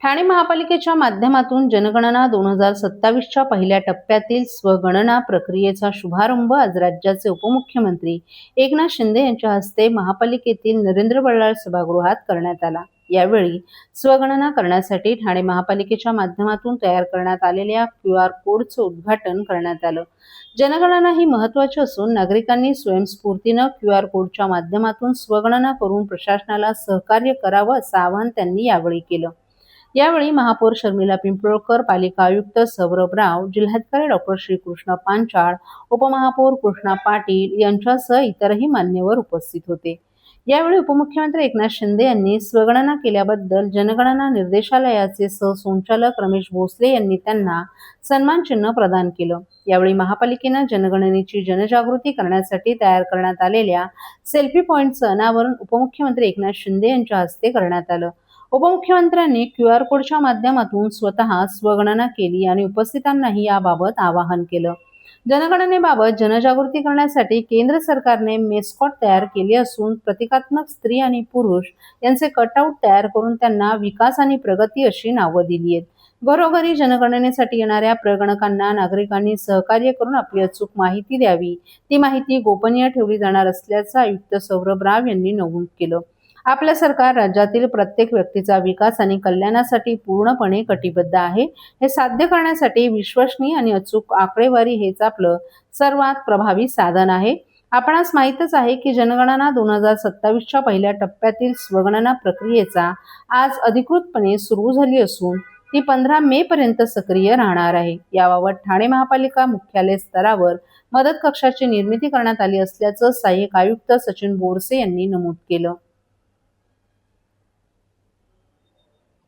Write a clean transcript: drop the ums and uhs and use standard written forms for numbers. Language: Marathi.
ठाणे महापालिकेच्या माध्यमातून जनगणना 2027च्या पहिल्या टप्प्यातील स्वगणना प्रक्रियेचा शुभारंभ आज राज्याचे उपमुख्यमंत्री एकनाथ शिंदे यांच्या हस्ते महापालिकेतील नरेंद्र बल्लाळ सभागृहात करण्यात आला। यावेळी स्वगणना करण्यासाठी ठाणे महापालिकेच्या माध्यमातून तयार करण्यात आलेल्या QR कोडचं उद्घाटन करण्यात आलं। जनगणना ही महत्त्वाची असून नागरिकांनी स्वयंस्फूर्तीनं QR कोडच्या माध्यमातून स्वगणना करून प्रशासनाला सहकार्य करावं असं आवाहन त्यांनी यावेळी केलं। यावेळी महापौर शर्मिला पिंपळकर, पालिका आयुक्त सौरभ राव, जिल्हाधिकारी डॉ. श्रीकृष्ण पांचाळ, उपमहापौर कृष्णा पाटील यांच्यासह इतरही मान्यवर उपस्थित होते। यावेळी उपमुख्यमंत्री एकनाथ शिंदे यांनी स्वगणना केल्याबद्दल जनगणना निर्देशालयाचे सहसंचालक रमेश भोसले यांनी त्यांना सन्मान चिन्ह प्रदान केलं। यावेळी महापालिकेनं जनगणनेची जनजागृती करण्यासाठी तयार करण्यात आलेल्या सेल्फी पॉइंटचं अनावरण उपमुख्यमंत्री एकनाथ शिंदे यांच्या हस्ते करण्यात आलं। उपमुख्यमंत्र्यांनी QR कोडच्या माध्यमातून स्वतः स्वगणना केली आणि उपस्थितांनाही याबाबत आवाहन केलं। जनगणनेबाबत जनजागृती करण्यासाठी केंद्र सरकारने मेस्कॉट तयार केले असून प्रतिकात्मक स्त्री आणि पुरुष यांचे कटआउट तयार करून त्यांना विकास आणि प्रगती अशी नावं दिली आहेत। घरोघरी जनगणनेसाठी येणाऱ्या प्रगणकांना नागरिकांनी सहकार्य करून आपली अचूक माहिती द्यावी। ती माहिती गोपनीय ठेवली जाणार असल्याचं आयुक्त सौरभ राव यांनी नमूद केलं। आपलं सरकार राज्यातील प्रत्येक व्यक्तीचा विकास आणि कल्याणासाठी पूर्णपणे कटिबद्ध आहे। हे साध्य करण्यासाठी विश्वसनीय आणि अचूक आकडेवारी हेच आपलं सर्वात प्रभावी साधन आहे। आपणास माहीतच आहे की जनगणना 2027च्या पहिल्या टप्प्यातील स्वगणना प्रक्रियेचा आज अधिकृतपणे सुरू झाली असून ती 15 मे पर्यंत सक्रिय राहणार आहे। याबाबत ठाणे महापालिका मुख्यालय स्तरावर मदत कक्षाची निर्मिती करण्यात आली असल्याचं सहाय्यक आयुक्त सचिन बोरसे यांनी नमूद केलं।